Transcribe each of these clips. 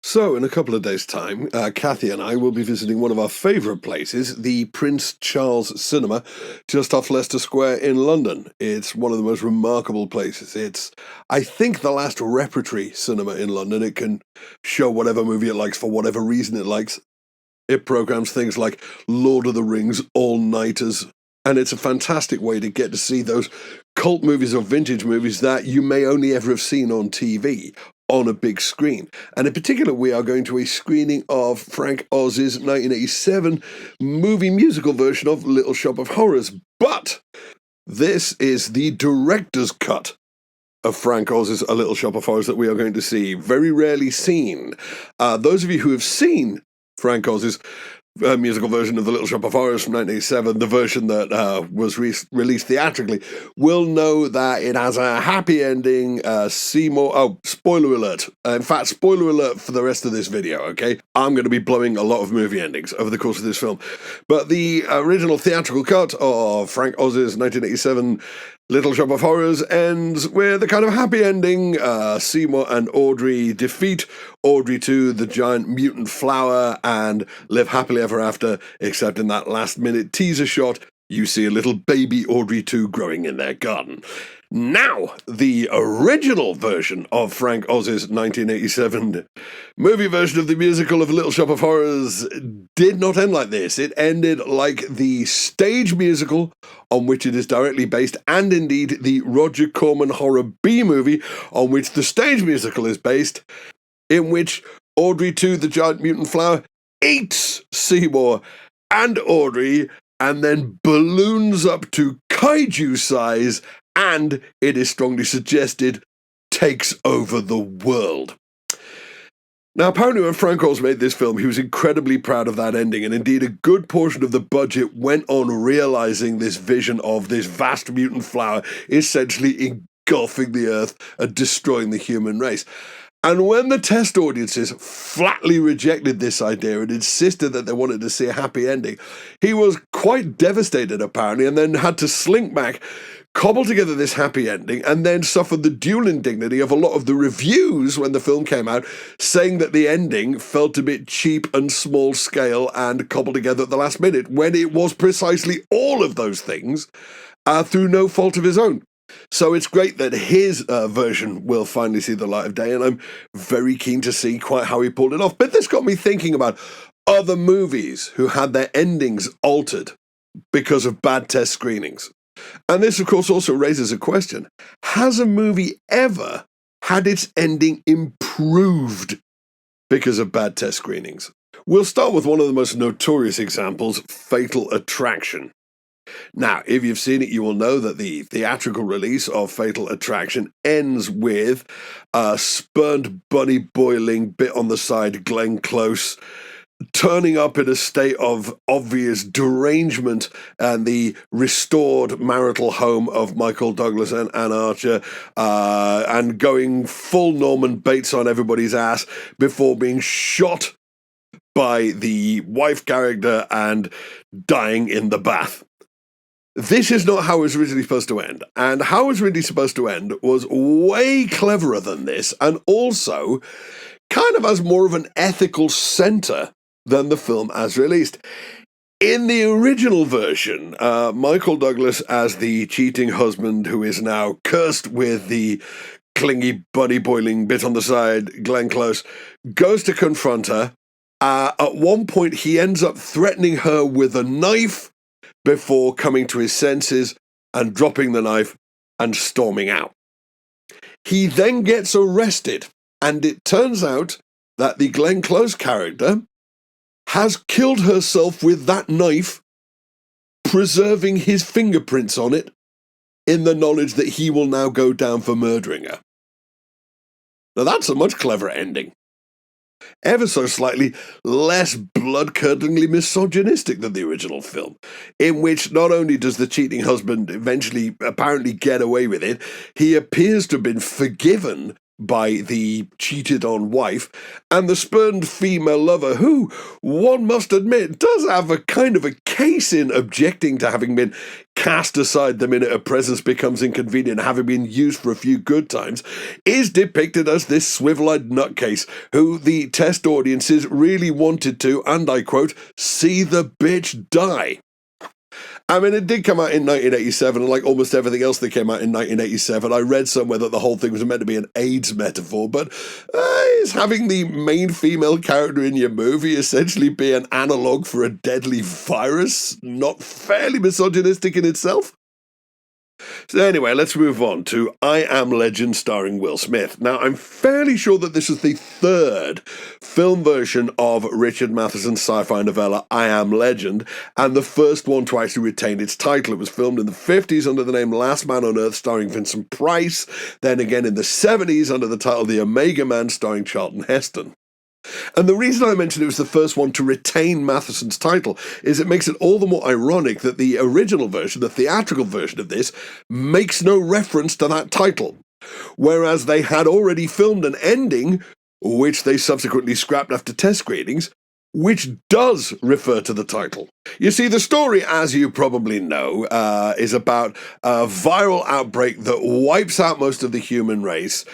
So, in a couple of days' time, Kathy and I will be visiting one of our favourite places, the Prince Charles Cinema, just off Leicester Square in London. It's one of the most remarkable places. It's, I think, the last repertory cinema in London. It can show whatever movie it likes for whatever reason it likes. It programs things like Lord of the Rings, all-nighters, and it's a fantastic way to get to see those cult movies or vintage movies that you may only ever have seen on TV on a big screen. And in particular, we are going to a screening of Frank Oz's 1987 movie musical version of Little Shop of Horrors. But this is the director's cut of Frank Oz's A Little Shop of Horrors that we are going to see. Very rarely seen. Those of you who have seen Frank Oz's musical version of The Little Shop of Horrors from 1987, the version that was released theatrically, will know that it has a happy ending. Spoiler alert. In fact, spoiler alert for the rest of this video, okay? I'm going to be blowing a lot of movie endings over the course of this film. But the original theatrical cut of Frank Oz's 1987 Little Shop of Horrors ends with a kind of happy ending. Seymour and Audrey defeat Audrey 2, the giant mutant flower, and live happily ever after, except in that last-minute teaser shot, you see a little baby Audrey 2 growing in their garden. Now, the original version of Frank Oz's 1987 movie version of the musical of Little Shop of Horrors did not end like this. It ended like the stage musical on which it is directly based, and indeed the Roger Corman horror B-movie on which the stage musical is based, in which Audrey 2, the giant mutant flower, eats Seymour and Audrey and then balloons up to kaiju size, and it is strongly suggested takes over the world. Now, apparently when Frank Oz made this film, he was incredibly proud of that ending, and indeed a good portion of the budget went on realizing this vision of this vast mutant flower essentially engulfing the earth and destroying the human race. And when the test audiences flatly rejected this idea and insisted that they wanted to see a happy ending, he was quite devastated, apparently, and then had to slink back, cobble together this happy ending, and then suffered the dual indignity of a lot of the reviews when the film came out, saying that the ending felt a bit cheap and small scale and cobbled together at the last minute, when it was precisely all of those things through no fault of his own. So it's great that his version will finally see the light of day, and I'm very keen to see quite how he pulled it off. But this got me thinking about other movies who had their endings altered because of bad test screenings. And this, of course, also raises a question. Has a movie ever had its ending improved because of bad test screenings? We'll start with one of the most notorious examples, Fatal Attraction. Now, if you've seen it, you will know that the theatrical release of Fatal Attraction ends with a spurned bunny boiling bit on the side, Glenn Close, turning up in a state of obvious derangement and the restored marital home of Michael Douglas and Anne Archer, and going full Norman Bates on everybody's ass before being shot by the wife character and dying in the bath. This is not how it was originally supposed to end. And how it was really supposed to end was way cleverer than this, and also kind of has more of an ethical center than the film as released. In the original version, Michael Douglas as the cheating husband who is now cursed with the clingy bunny boiling bit on the side, Glenn Close, goes to confront her. At one point, he ends up threatening her with a knife before coming to his senses and dropping the knife and storming out. He then gets arrested, and it turns out that the Glenn Close character has killed herself with that knife, preserving his fingerprints on it, in the knowledge that he will now go down for murdering her. Now that's a much cleverer ending. Ever so slightly less blood-curdlingly misogynistic than the original film, in which not only does the cheating husband eventually apparently get away with it, he appears to have been forgiven by the cheated-on wife, and the spurned female lover, who, one must admit, does have a kind of a case in objecting to having been cast aside the minute a presence becomes inconvenient, having been used for a few good times, is depicted as this swivel-eyed nutcase who the test audiences really wanted to, and I quote, see the bitch die. I mean, it did come out in 1987, and like almost everything else that came out in 1987, I read somewhere that the whole thing was meant to be an AIDS metaphor, but is having the main female character in your movie essentially be an analogue for a deadly virus not fairly misogynistic in itself? So anyway, let's move on to I Am Legend starring Will Smith. Now, I'm fairly sure that this is the third film version of Richard Matheson's sci-fi novella I Am Legend, and the first one to actually retain its title. It was filmed in the 50s under the name Last Man on Earth starring Vincent Price, then again in the 70s under the title The Omega Man starring Charlton Heston. And the reason I mentioned it was the first one to retain Matheson's title is it makes it all the more ironic that the original version, the theatrical version of this, makes no reference to that title. Whereas they had already filmed an ending, which they subsequently scrapped after test screenings, which does refer to the title. You see, the story, as you probably know, is about a viral outbreak that wipes out most of the human race,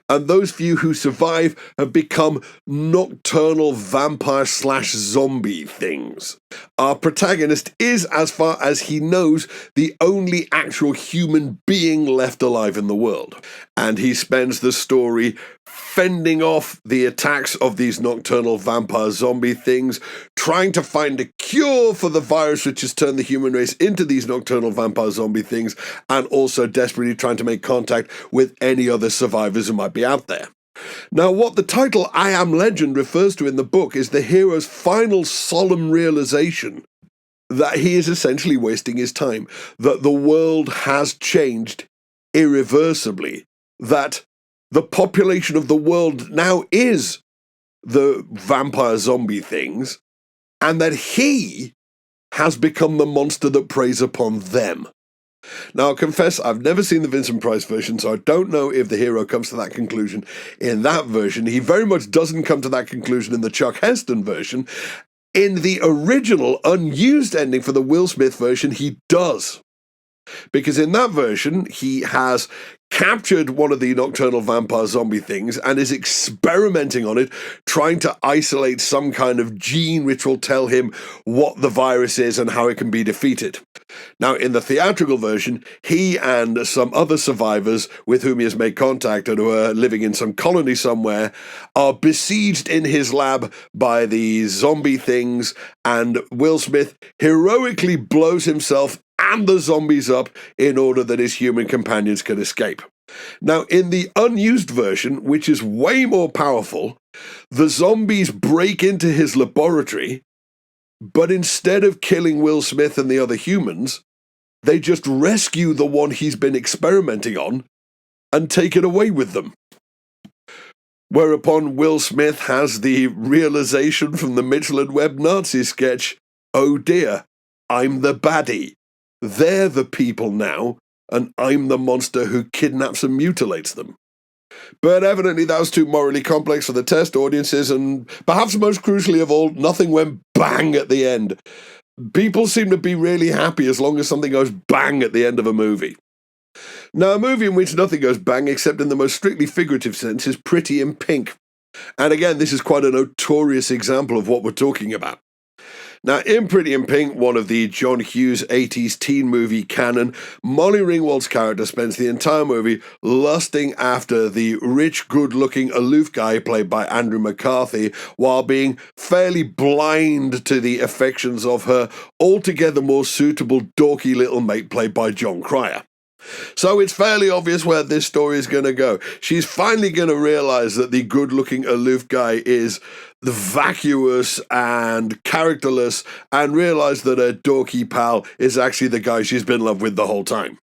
and those few who survive have become nocturnal vampire/zombie things. Our protagonist is, as far as he knows, the only actual human being left alive in the world. And he spends the story fending off the attacks of these nocturnal vampire zombie things, trying to find a cure for the virus which has turned the human race into these nocturnal vampire zombie things, and also desperately trying to make contact with any other survivors who might be out there. Now, what the title I Am Legend refers to in the book is the hero's final solemn realization that he is essentially wasting his time, that the world has changed irreversibly, that the population of the world now is the vampire zombie things, and that he has become the monster that preys upon them. Now, I'll confess, I've never seen the Vincent Price version, so I don't know if the hero comes to that conclusion in that version. He very much doesn't come to that conclusion in the Chuck Heston version. In the original, unused ending for the Will Smith version, he does. Because in that version, he has captured one of the nocturnal vampire zombie things and is experimenting on it, trying to isolate some kind of gene which will tell him what the virus is and how it can be defeated. Now, in the theatrical version, he and some other survivors with whom he has made contact and who are living in some colony somewhere are besieged in his lab by the zombie things, and Will Smith heroically blows himself and the zombies up in order that his human companions can escape. Now, in the unused version, which is way more powerful, the zombies break into his laboratory, but instead of killing Will Smith and the other humans, they just rescue the one he's been experimenting on and take it away with them. Whereupon Will Smith has the realization from the Mitchell and Webb Nazi sketch, oh dear, I'm the baddie. They're the people now, and I'm the monster who kidnaps and mutilates them. But evidently that was too morally complex for the test audiences, and perhaps most crucially of all, nothing went bang at the end. People seem to be really happy as long as something goes bang at the end of a movie. Now, a movie in which nothing goes bang except in the most strictly figurative sense is Pretty in Pink. And again, this is quite a notorious example of what we're talking about. Now, in Pretty in Pink, one of the John Hughes 80s teen movie canon, Molly Ringwald's character spends the entire movie lusting after the rich, good-looking, aloof guy played by Andrew McCarthy, while being fairly blind to the affections of her altogether more suitable, dorky little mate played by John Cryer. So it's fairly obvious where this story is going to go. She's finally going to realize that the good-looking, aloof guy is the vacuous and characterless, and realize that her dorky pal is actually the guy she's been in love with the whole time.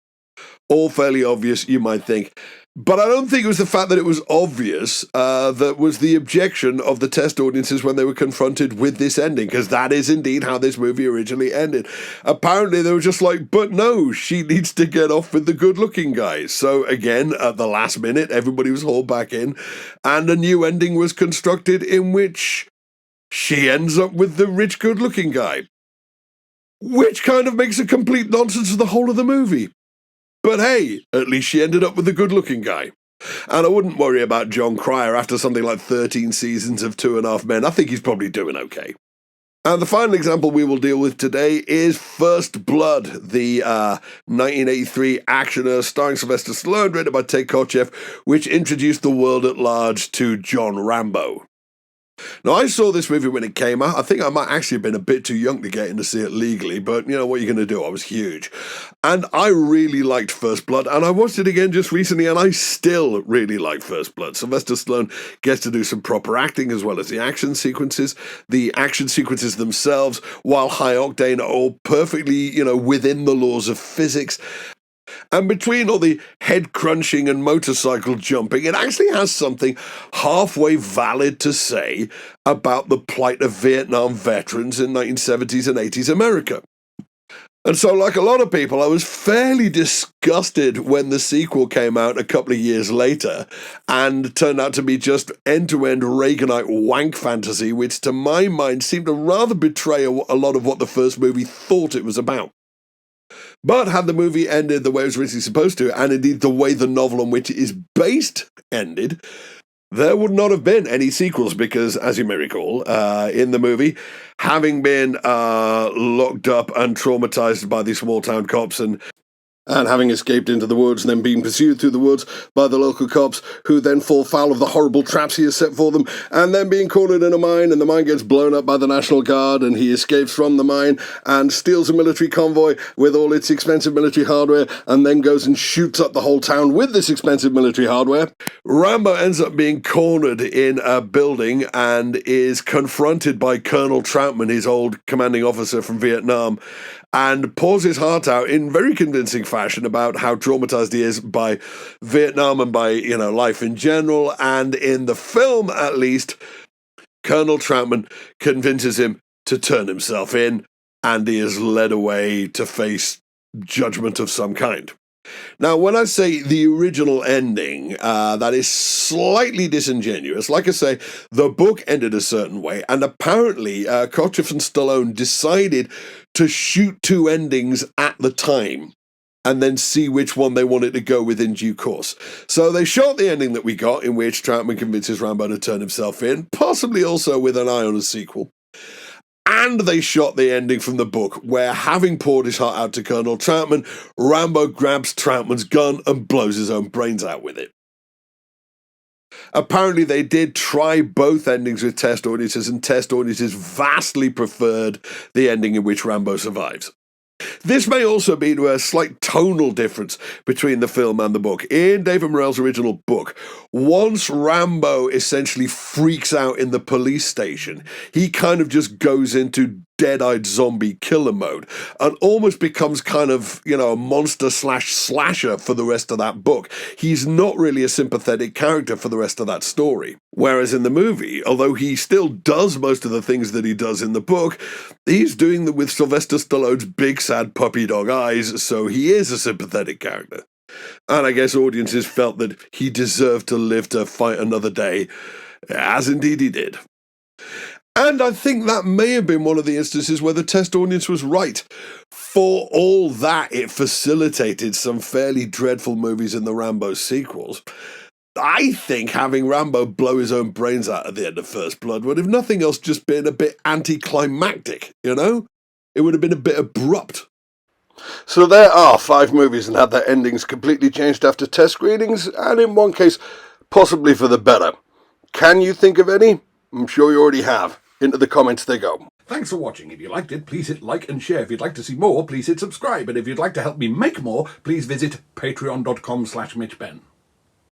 All fairly obvious, you might think. But I don't think it was the fact that it was obvious that was the objection of the test audiences when they were confronted with this ending, because that is indeed how this movie originally ended. Apparently they were just like, but no, she needs to get off with the good-looking guy. So again, at the last minute, everybody was hauled back in, and a new ending was constructed in which she ends up with the rich, good-looking guy. which kind of makes a complete nonsense of the whole of the movie. But hey, at least she ended up with a good-looking guy. And I wouldn't worry about John Cryer after something like 13 seasons of Two and a Half Men. I think he's probably doing okay. And the final example we will deal with today is First Blood, the 1983 actioner starring Sylvester Stallone, written by Ted Kotcheff, which introduced the world at large to John Rambo. Now, I saw this movie when it came out. I think I might actually have been a bit too young to get in to see it legally, but you know, what are you going to do? I was huge. And I really liked First Blood, and I watched it again just recently, and I still really like First Blood. Sylvester Stallone gets to do some proper acting as well as the action sequences. The action sequences themselves, while high octane, are all perfectly, within the laws of physics. And between all the head crunching and motorcycle jumping, it actually has something halfway valid to say about the plight of Vietnam veterans in 1970s and 80s America. And so, like a lot of people, I was fairly disgusted when the sequel came out a couple of years later and turned out to be just end-to-end Reaganite wank fantasy, which to my mind seemed to rather betray a lot of what the first movie thought it was about. But had the movie ended the way it was originally supposed to, and indeed the way the novel on which it is based ended, there would not have been any sequels because, as you may recall, in the movie, having been locked up and traumatized by these small-town cops and having escaped into the woods and then being pursued through the woods by the local cops, who then fall foul of the horrible traps he has set for them, and then being cornered in a mine, and the mine gets blown up by the National Guard, and he escapes from the mine and steals a military convoy with all its expensive military hardware, and then goes and shoots up the whole town with this expensive military hardware. Rambo ends up being cornered in a building and is confronted by Colonel Troutman, his old commanding officer from Vietnam, and pours his heart out in very convincing fashion about how traumatized he is by Vietnam and by, life in general. And in the film, at least, Colonel Troutman convinces him to turn himself in, and he is led away to face judgment of some kind. Now, when I say the original ending, that is slightly disingenuous. Like I say, the book ended a certain way, and apparently Kotcheff and Stallone decided to shoot two endings at the time and then see which one they wanted to go with in due course. So they shot the ending that we got, in which Troutman convinces Rambo to turn himself in, possibly also with an eye on a sequel. And they shot the ending from the book, where, having poured his heart out to Colonel Troutman, Rambo grabs Troutman's gun and blows his own brains out with it. Apparently, they did try both endings with test audiences, and test audiences vastly preferred the ending in which Rambo survives. This may also be to a slight tonal difference between the film and the book. In David Morrell's original book, once Rambo essentially freaks out in the police station, he kind of just goes into dead-eyed zombie killer mode and almost becomes kind of, a monster/slasher for the rest of that book. He's not really a sympathetic character for the rest of that story. Whereas in the movie, although he still does most of the things that he does in the book, he's doing them with Sylvester Stallone's big sad puppy dog eyes, so he is a sympathetic character. And I guess audiences felt that he deserved to live to fight another day, as indeed he did. And I think that may have been one of the instances where the test audience was right. For all that, it facilitated some fairly dreadful movies in the Rambo sequels. I think having Rambo blow his own brains out at the end of First Blood would, if nothing else, just been a bit anticlimactic, It would have been a bit abrupt. So there are 5 movies and had their endings completely changed after test screenings, and in one case, possibly for the better. Can you think of any? I'm sure you already have. Into the comments they go. Thanks for watching. If you liked it, please hit like and share. If you'd like to see more, please hit subscribe. And if you'd like to help me make more, please visit patreon.com/MitchBen.